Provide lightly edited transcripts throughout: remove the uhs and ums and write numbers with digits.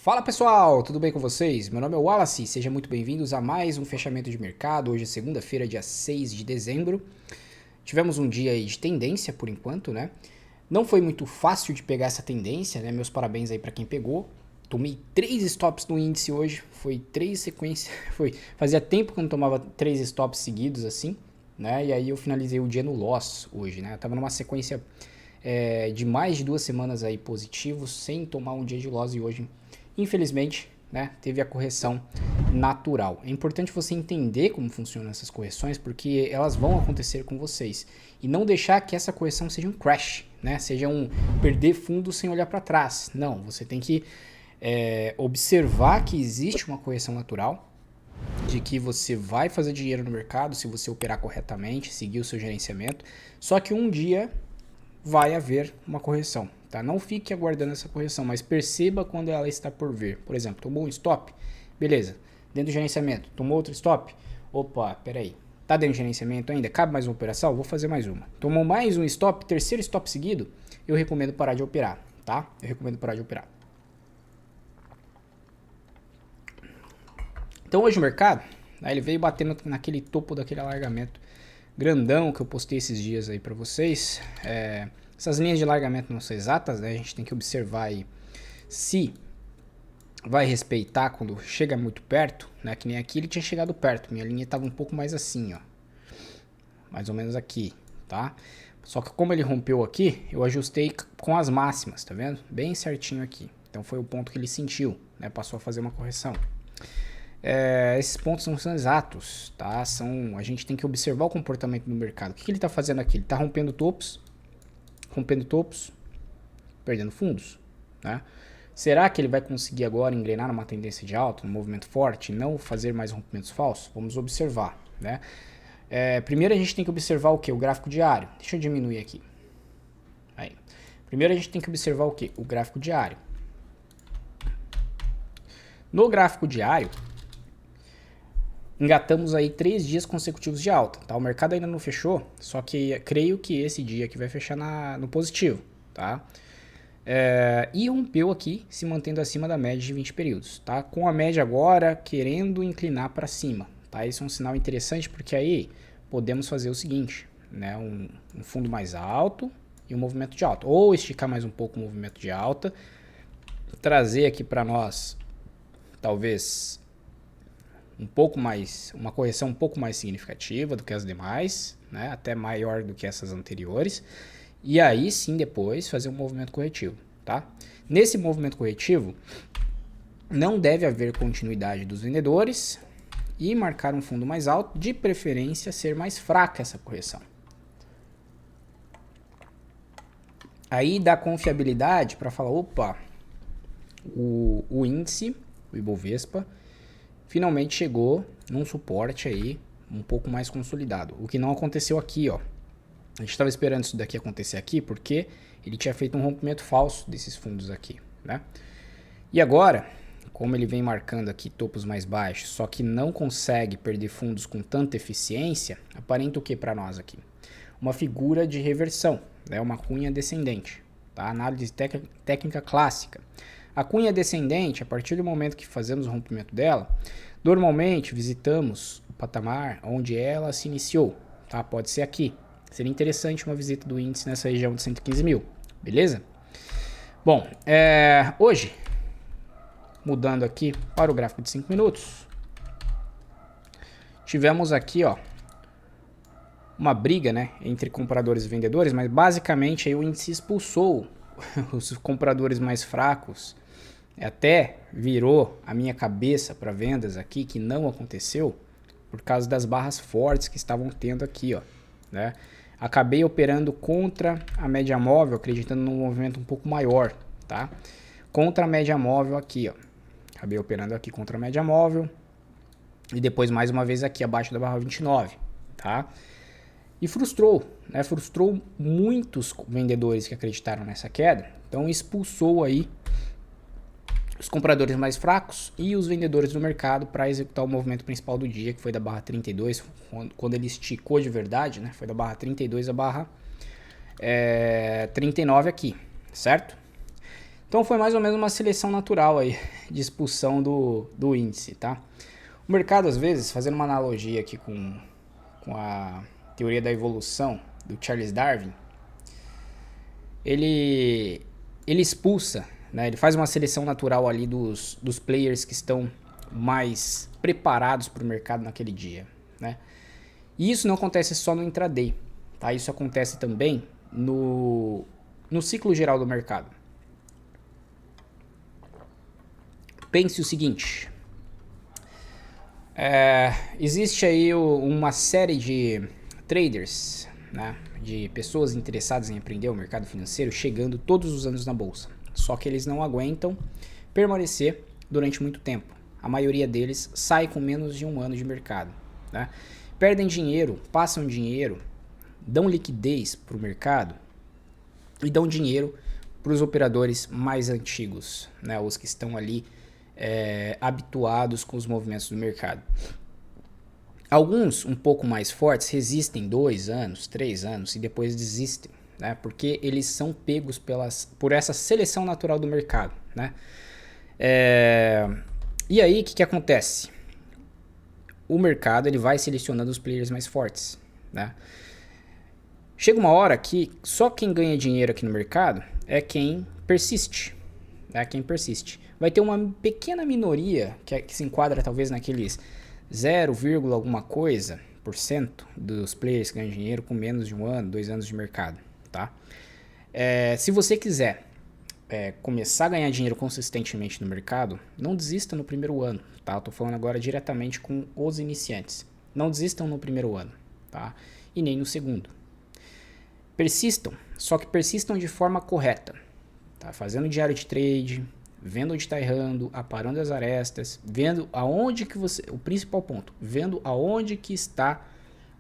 Fala pessoal, tudo bem com vocês? Meu nome é Wallace, sejam muito bem-vindos a mais um fechamento de mercado. Hoje é segunda-feira, dia 6 de dezembro. Tivemos um dia aí de tendência por enquanto, né? Não foi muito fácil de pegar essa tendência, né? Meus parabéns aí para quem pegou. Tomei 3 stops no índice hoje, foi 3 sequências, fazia tempo que eu não tomava 3 stops seguidos assim, né? E aí eu finalizei o dia no loss hoje, né? Eu tava numa sequência de mais de 2 semanas aí positivos, sem tomar um dia de loss e hoje, infelizmente, né, teve a correção natural. É importante você entender como funcionam essas correções, porque elas vão acontecer com vocês. E não deixar que essa correção seja um crash, né? Seja um perder fundo sem olhar para trás. Não, você tem que observar que existe uma correção natural, de que você vai fazer dinheiro no mercado se você operar corretamente, seguir o seu gerenciamento. Só que um dia vai haver uma correção, tá? Não fique aguardando essa correção, mas perceba quando ela está por vir. Por exemplo, tomou um stop, beleza, dentro do gerenciamento, tomou outro stop, opa, peraí, tá dentro do gerenciamento ainda, cabe mais uma operação? Vou fazer mais uma. Tomou mais um stop, terceiro stop seguido, eu recomendo parar de operar, tá? Eu recomendo parar de operar. Então hoje o mercado, né, ele veio batendo naquele topo daquele alargamento grandão que eu postei esses dias aí para vocês. Essas linhas de largamento não são exatas, né? A gente tem que observar aí se vai respeitar quando chega muito perto, né? Que nem aqui ele tinha chegado perto, minha linha estava um pouco mais assim, ó, mais ou menos aqui, tá? Só que como ele rompeu aqui, eu ajustei com as máximas, tá vendo? Bem certinho aqui. Então foi o ponto que ele sentiu, né? Passou a fazer uma correção. Esses pontos não são exatos, tá? A gente tem que observar o comportamento do mercado. O que ele está fazendo aqui? Ele está rompendo topos, perdendo fundos, né? Será que ele vai conseguir agora engrenar numa tendência de alta, num movimento forte, e não fazer mais rompimentos falsos? Vamos observar, né? Primeiro a gente tem que observar o que? O gráfico diário. Deixa eu diminuir aqui. Aí. Primeiro a gente tem que observar o que? O gráfico diário. No gráfico diário, engatamos aí 3 dias consecutivos de alta, tá? O mercado ainda não fechou, só que creio que esse dia aqui vai fechar no positivo, tá? E rompeu aqui, se mantendo acima da média de 20 períodos, tá? Com a média agora querendo inclinar para cima, tá? Isso é um sinal interessante porque aí podemos fazer o seguinte, né? Um fundo mais alto e um movimento de alta, ou esticar mais um pouco o movimento de alta, trazer aqui para nós, talvez um pouco mais, uma correção um pouco mais significativa do que as demais, né? Até maior do que essas anteriores. E aí sim depois fazer um movimento corretivo, tá? Nesse movimento corretivo não deve haver continuidade dos vendedores e marcar um fundo mais alto, de preferência ser mais fraca essa correção. Aí dá confiabilidade para falar, opa, o índice, o Ibovespa, finalmente chegou num suporte aí um pouco mais consolidado. O que não aconteceu aqui, ó. A gente estava esperando isso daqui acontecer aqui porque ele tinha feito um rompimento falso desses fundos aqui, né? E agora, como ele vem marcando aqui topos mais baixos, só que não consegue perder fundos com tanta eficiência, aparenta o que para nós aqui? Uma figura de reversão, né? Uma cunha descendente, tá? Análise técnica clássica. A cunha descendente, a partir do momento que fazemos o rompimento dela, normalmente visitamos o patamar onde ela se iniciou, tá? Pode ser aqui. Seria interessante uma visita do índice nessa região de 115 mil, beleza? Bom, hoje, mudando aqui para o gráfico de 5 minutos, tivemos aqui, ó, uma briga, né, entre compradores e vendedores, mas basicamente aí o índice expulsou os compradores mais fracos, até virou a minha cabeça para vendas aqui, que não aconteceu, por causa das barras fortes que estavam tendo aqui, ó, né? Acabei operando contra a média móvel, acreditando num movimento um pouco maior, tá? Contra a média móvel aqui, ó. Acabei operando aqui contra a média móvel e depois mais uma vez aqui abaixo da barra 29, tá? E frustrou, né? Frustrou muitos vendedores que acreditaram nessa queda, então expulsou aí os compradores mais fracos e os vendedores do mercado para executar o movimento principal do dia, que foi da barra 32, quando ele esticou de verdade, né? Foi da barra 32 a barra 39 aqui, certo? Então foi mais ou menos uma seleção natural aí de expulsão do índice, tá? O mercado, às vezes, fazendo uma analogia aqui com a teoria da evolução do Charles Darwin, ele expulsa, né? Ele faz uma seleção natural ali dos players que estão mais preparados para o mercado naquele dia, né? E isso não acontece só no intraday, tá? Isso acontece também no ciclo geral do mercado. Pense o seguinte, existe aí uma série de traders, né, de pessoas interessadas em aprender o mercado financeiro chegando todos os anos na bolsa, só que eles não aguentam permanecer durante muito tempo. A maioria deles sai com menos de um ano de mercado, né? Perdem dinheiro, passam dinheiro, dão liquidez para o mercado e dão dinheiro para os operadores mais antigos, né, os que estão ali habituados com os movimentos do mercado. Alguns um pouco mais fortes resistem 2 anos, 3 anos e depois desistem, né? Porque eles são pegos por essa seleção natural do mercado, né? E aí o que acontece? O mercado ele vai selecionando os players mais fortes, né? Chega uma hora que só quem ganha dinheiro aqui no mercado é quem persiste. Quem persiste. Vai ter uma pequena minoria que se enquadra talvez naqueles 0, alguma coisa por cento dos players que ganham dinheiro com menos de 1 ano, 2 anos de mercado, tá? Se você quiser começar a ganhar dinheiro consistentemente no mercado, não desista no primeiro ano, tá? Eu tô falando agora diretamente com os iniciantes. Não desistam no primeiro ano, tá? E nem no segundo. Persistam, só que persistam de forma correta, tá? Fazendo diário de trade, vendo onde está errando, aparando as arestas, vendo aonde que o principal ponto, vendo aonde que está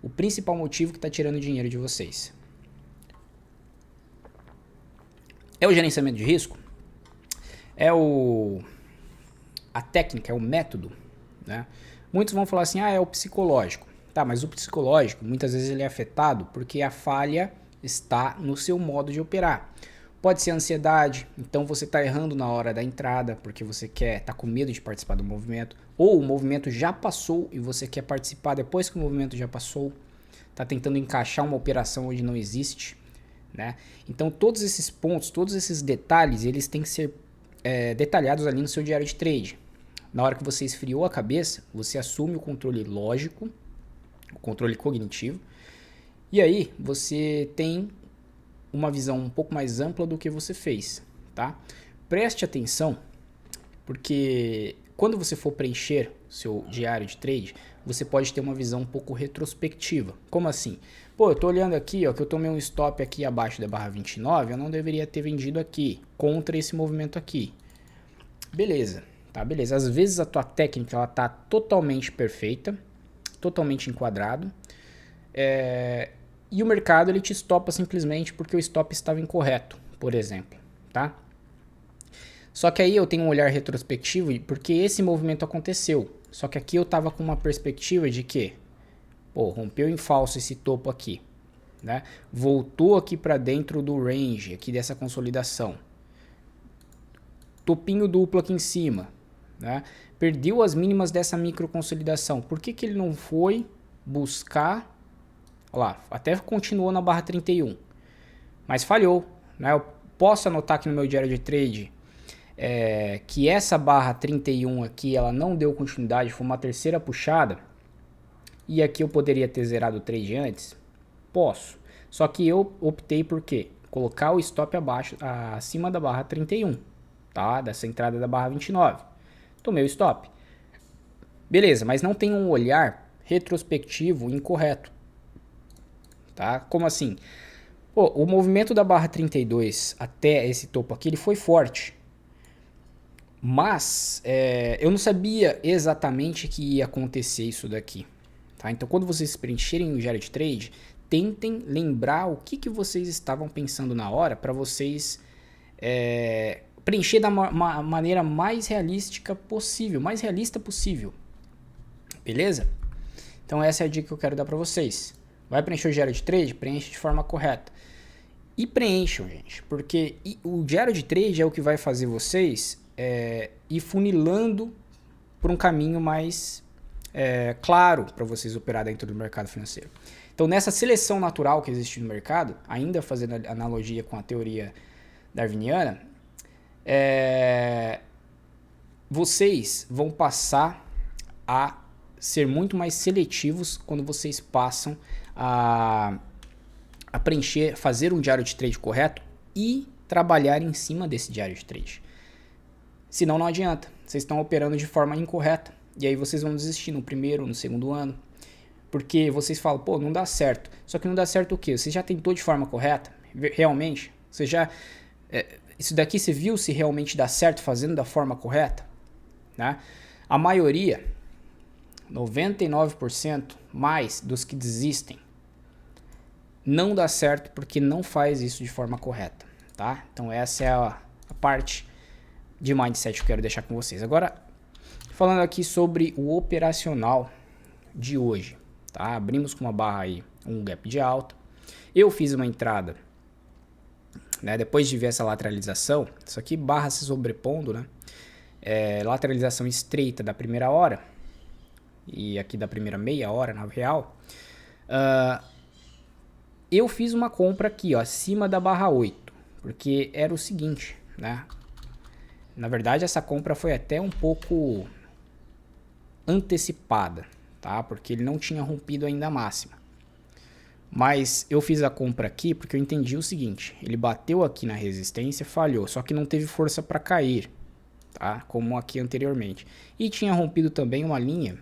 o principal motivo que está tirando dinheiro de vocês. É o gerenciamento de risco? É a técnica, é o método, né? Muitos vão falar assim, é o psicológico. Tá, mas o psicológico, muitas vezes ele é afetado porque a falha está no seu modo de operar. Pode ser ansiedade, então você está errando na hora da entrada porque você está com medo de participar do movimento, ou o movimento já passou e você quer participar depois que o movimento já passou, está tentando encaixar uma operação onde não existe, né? Então todos esses pontos, todos esses detalhes, eles têm que ser detalhados ali no seu diário de trade. Na hora que você esfriou a cabeça, você assume o controle lógico, o controle cognitivo, e aí você tem uma visão um pouco mais ampla do que você fez, tá? Preste atenção, porque quando você for preencher seu diário de trade, você pode ter uma visão um pouco retrospectiva. Como assim? Pô, eu tô olhando aqui, ó, que eu tomei um stop aqui abaixo da barra 29, eu não deveria ter vendido aqui, contra esse movimento aqui. Beleza, tá? Beleza. Às vezes a tua técnica, ela tá totalmente perfeita, totalmente enquadrado, e o mercado ele te estopa simplesmente porque o stop estava incorreto, por exemplo, tá? Só que aí eu tenho um olhar retrospectivo porque esse movimento aconteceu. Só que aqui eu estava com uma perspectiva de que, pô, rompeu em falso esse topo aqui, né? Voltou aqui para dentro do range aqui dessa consolidação. Topinho duplo aqui em cima, né? Perdeu as mínimas dessa micro consolidação. Por que ele não foi buscar? Olha lá, até continuou na barra 31, mas falhou, né? Eu posso anotar aqui no meu diário de trade que essa barra 31 aqui, ela não deu continuidade, foi uma terceira puxada, e aqui eu poderia ter zerado o trade antes? Posso, só que eu optei por quê? Colocar o stop acima da barra 31, tá? Dessa entrada da barra 29, tomei o stop, beleza, mas não tem um olhar retrospectivo incorreto. Tá? Como assim? Pô, o movimento da barra 32 até esse topo aqui, ele foi forte. Mas eu não sabia exatamente que ia acontecer isso daqui. Tá? Então quando vocês preencherem o diário de trade, tentem lembrar o que vocês estavam pensando na hora para vocês preencher da maneira mais realística possível, mais realista possível. Beleza? Então essa é a dica que eu quero dar para vocês. Vai preencher o diário de trade? Preenche de forma correta. E preencham, gente, porque o diário de trade é o que vai fazer vocês ir funilando por um caminho mais claro para vocês operar dentro do mercado financeiro. Então, nessa seleção natural que existe no mercado, ainda fazendo analogia com a teoria darwiniana, vocês vão passar a ser muito mais seletivos quando vocês passam a preencher, fazer um diário de trade correto e trabalhar em cima desse diário de trade. Senão não adianta, vocês estão operando de forma incorreta e aí vocês vão desistir no primeiro, no segundo ano, porque vocês falam, pô, não dá certo. Só que não dá certo o quê? Você já tentou de forma correta? Realmente? Você já... isso daqui você viu se realmente dá certo fazendo da forma correta? Né? A maioria, 99% mais dos que desistem, não dá certo porque não faz isso de forma correta, tá? Então essa é a parte de mindset que eu quero deixar com vocês. Agora, falando aqui sobre o operacional de hoje, tá? Abrimos com uma barra aí, um gap de alta. Eu fiz uma entrada, né? Depois de ver essa lateralização, isso aqui barra se sobrepondo, né? Lateralização estreita da primeira hora e aqui da primeira meia hora, na real. Eu fiz uma compra aqui, ó, acima da barra 8, porque era o seguinte, né? Na verdade, essa compra foi até um pouco antecipada, tá? Porque ele não tinha rompido ainda a máxima. Mas eu fiz a compra aqui porque eu entendi o seguinte, ele bateu aqui na resistência, falhou, só que não teve força para cair, tá? Como aqui anteriormente. E tinha rompido também uma linha,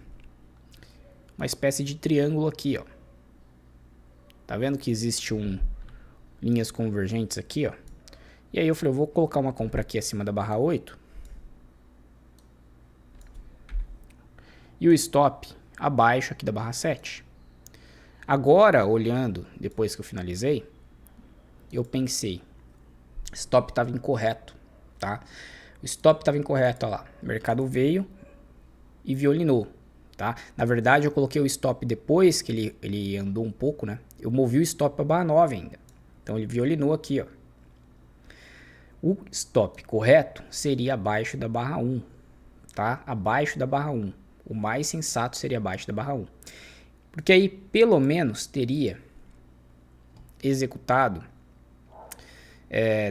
uma espécie de triângulo aqui, ó. Tá vendo que existe linhas convergentes aqui, ó. E aí eu falei, eu vou colocar uma compra aqui acima da barra 8. E o stop abaixo aqui da barra 7. Agora, olhando, depois que eu finalizei, eu pensei, stop estava incorreto, tá? O stop estava incorreto, ó lá. O mercado veio e violinou. Tá? Na verdade, eu coloquei o stop depois que ele andou um pouco, né? Eu movi o stop para barra 9 ainda. Então, ele violinou aqui, ó. O stop correto seria abaixo da barra 1, tá? Abaixo da barra 1. O mais sensato seria abaixo da barra 1. Porque aí, pelo menos, teria executado,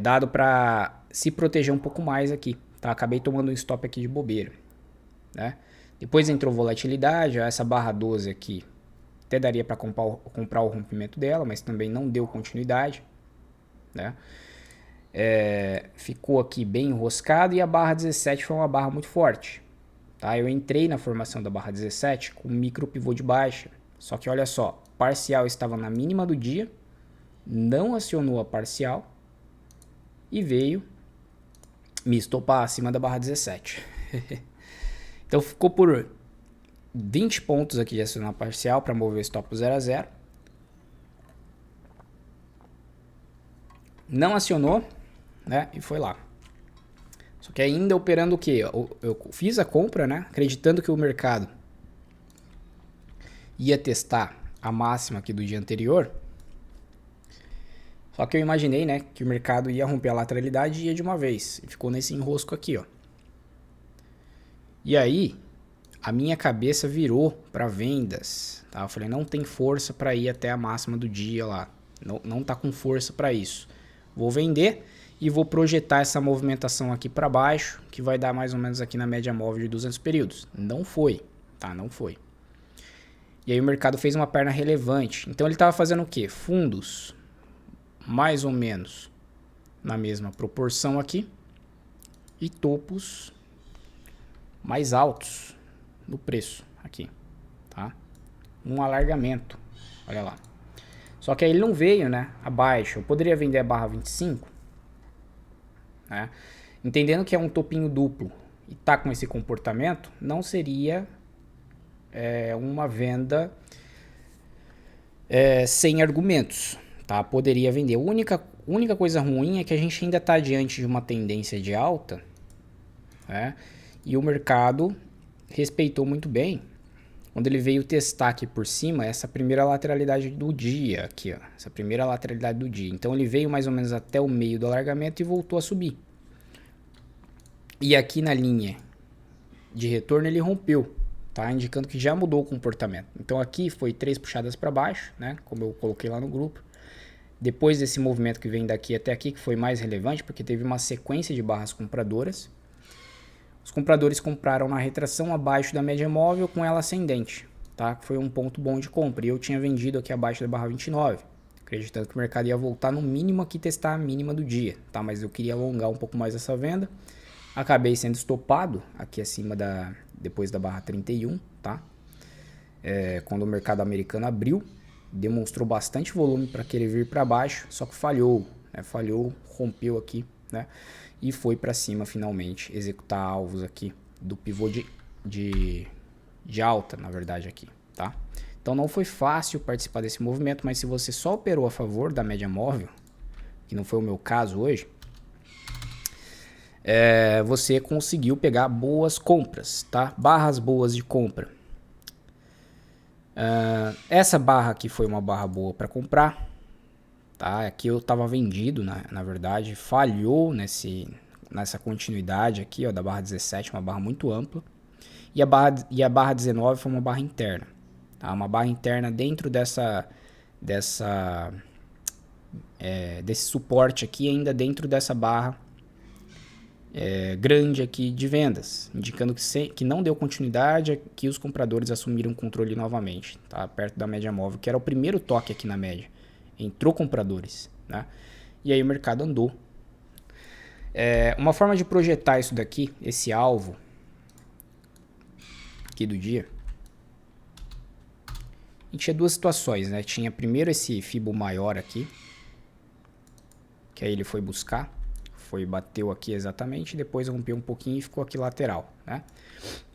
dado para se proteger um pouco mais aqui, tá? Acabei tomando um stop aqui de bobeira, né? Depois entrou volatilidade, essa barra 12 aqui até daria para comprar o rompimento dela, mas também não deu continuidade, né? Ficou aqui bem enroscado e a barra 17 foi uma barra muito forte, tá? Eu entrei na formação da barra 17 com micro pivô de baixa, só que olha só, parcial estava na mínima do dia, não acionou a parcial e veio me estopar acima da barra 17. Então ficou por 20 pontos aqui de acionar parcial para mover o stop 0 a 0. Não acionou, né? E foi lá. Só que ainda operando o quê? Eu fiz a compra, né? Acreditando que o mercado ia testar a máxima aqui do dia anterior. Só que eu imaginei, né? Que o mercado ia romper a lateralidade e ia de uma vez. E ficou nesse enrosco aqui, ó. E aí, a minha cabeça virou para vendas, tá? Eu falei, não tem força para ir até a máxima do dia lá. Não tá com força para isso. Vou vender e vou projetar essa movimentação aqui para baixo, que vai dar mais ou menos aqui na média móvel de 200 períodos. Não foi, tá? Não foi. E aí o mercado fez uma perna relevante. Então ele estava fazendo o quê? Fundos, mais ou menos na mesma proporção aqui, e topos mais altos no preço aqui, tá? Um alargamento, olha lá. Só que aí ele não veio, né, abaixo. Eu poderia vender a barra 25, né? Entendendo que é um topinho duplo e tá com esse comportamento, não seria uma venda sem argumentos, tá? Poderia vender. A única coisa ruim é que a gente ainda está diante de uma tendência de alta, né? E o mercado respeitou muito bem quando ele veio testar aqui por cima, essa primeira lateralidade do dia, aqui ó, essa primeira lateralidade do dia. Então ele veio mais ou menos até o meio do alargamento e voltou a subir. E aqui na linha de retorno ele rompeu, tá? Indicando que já mudou o comportamento. Então aqui foi 3 puxadas para baixo, né? Como eu coloquei lá no grupo. Depois desse movimento que vem daqui até aqui, que foi mais relevante, porque teve uma sequência de barras compradoras. Os compradores compraram na retração abaixo da média móvel com ela ascendente, tá? Foi um ponto bom de compra. E eu tinha vendido aqui abaixo da barra 29, acreditando que o mercado ia voltar no mínimo aqui, testar a mínima do dia, tá? Mas eu queria alongar um pouco mais essa venda. Acabei sendo estopado aqui acima depois da barra 31, tá? Quando o mercado americano abriu, demonstrou bastante volume para querer vir para baixo, só que falhou, né? Falhou, rompeu aqui, né? E foi para cima finalmente, executar alvos aqui do pivô de alta, na verdade aqui, tá? Então não foi fácil participar desse movimento, mas se você só operou a favor da média móvel, que não foi o meu caso hoje, você conseguiu pegar boas compras, tá? Barras boas de compra. Essa barra aqui foi uma barra boa para comprar, tá? Aqui eu estava vendido, na verdade, falhou nessa continuidade aqui, ó, da barra 17, uma barra muito ampla. E a barra 19 foi uma barra interna, tá? Uma barra interna dentro desse suporte aqui, ainda dentro dessa barra grande aqui de vendas, indicando que não deu continuidade, que os compradores assumiram o controle novamente, tá? Perto da média móvel, que era o primeiro toque aqui na média. Entrou compradores, né? E aí o mercado andou. Uma forma de projetar isso daqui, esse alvo aqui do dia, a gente tinha duas situações, né? Tinha primeiro esse Fibo maior aqui, que aí ele foi buscar, bateu aqui exatamente, depois rompeu um pouquinho e ficou aqui lateral, né?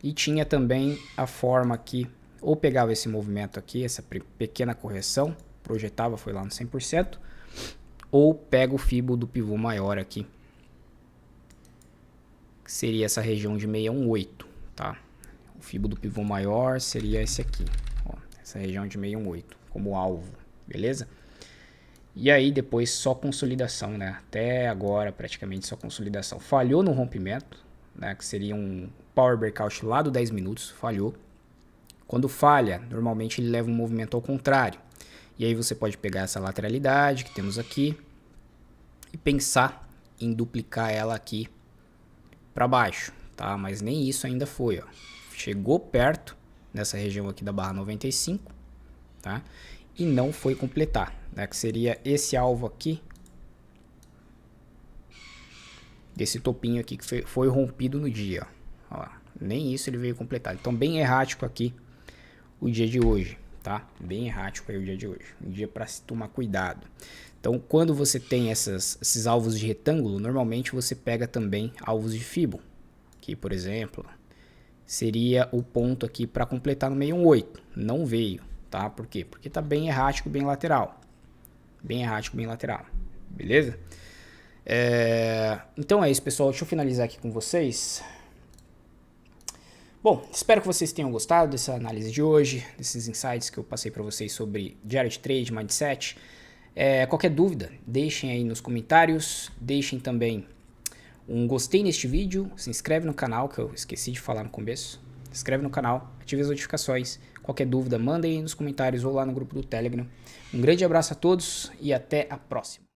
E tinha também a forma aqui, ou pegava esse movimento aqui, essa pequena correção, projetava, foi lá no 100%, ou pega o Fibo do pivô maior aqui, que seria essa região de 618, tá? O Fibo do pivô maior seria esse aqui, ó, essa região de 618, como alvo, beleza? E aí depois só consolidação, né? Até agora praticamente só consolidação. Falhou no rompimento, né? Que seria um power breakout lá do 10 minutos, falhou. Quando falha, normalmente ele leva um movimento ao contrário. E aí você pode pegar essa lateralidade que temos aqui e pensar em duplicar ela aqui para baixo, tá? Mas nem isso ainda foi, ó. Chegou perto nessa região aqui da barra 95, tá? E não foi completar, né? Que seria esse alvo aqui, desse topinho aqui que foi rompido no dia, ó. Nem isso ele veio completar. Então bem errático aqui o dia de hoje, tá? Bem errático aí o dia de hoje, um dia para se tomar cuidado. Então quando você tem esses alvos de retângulo, normalmente você pega também alvos de Fibo, que por exemplo seria o ponto aqui para completar no 618, não veio. Tá? Por quê? Porque tá bem errático, bem lateral. Bem errático, bem lateral. Beleza? Então é isso, pessoal. Deixa eu finalizar aqui com vocês. Bom, espero que vocês tenham gostado dessa análise de hoje, desses insights que eu passei para vocês sobre diário de trade, mindset. Qualquer dúvida, deixem aí nos comentários. Deixem também um gostei neste vídeo. Se inscreve no canal, que eu esqueci de falar no começo. Se inscreve no canal, ative as notificações. Qualquer dúvida, mandem aí nos comentários ou lá no grupo do Telegram. Um grande abraço a todos e até a próxima.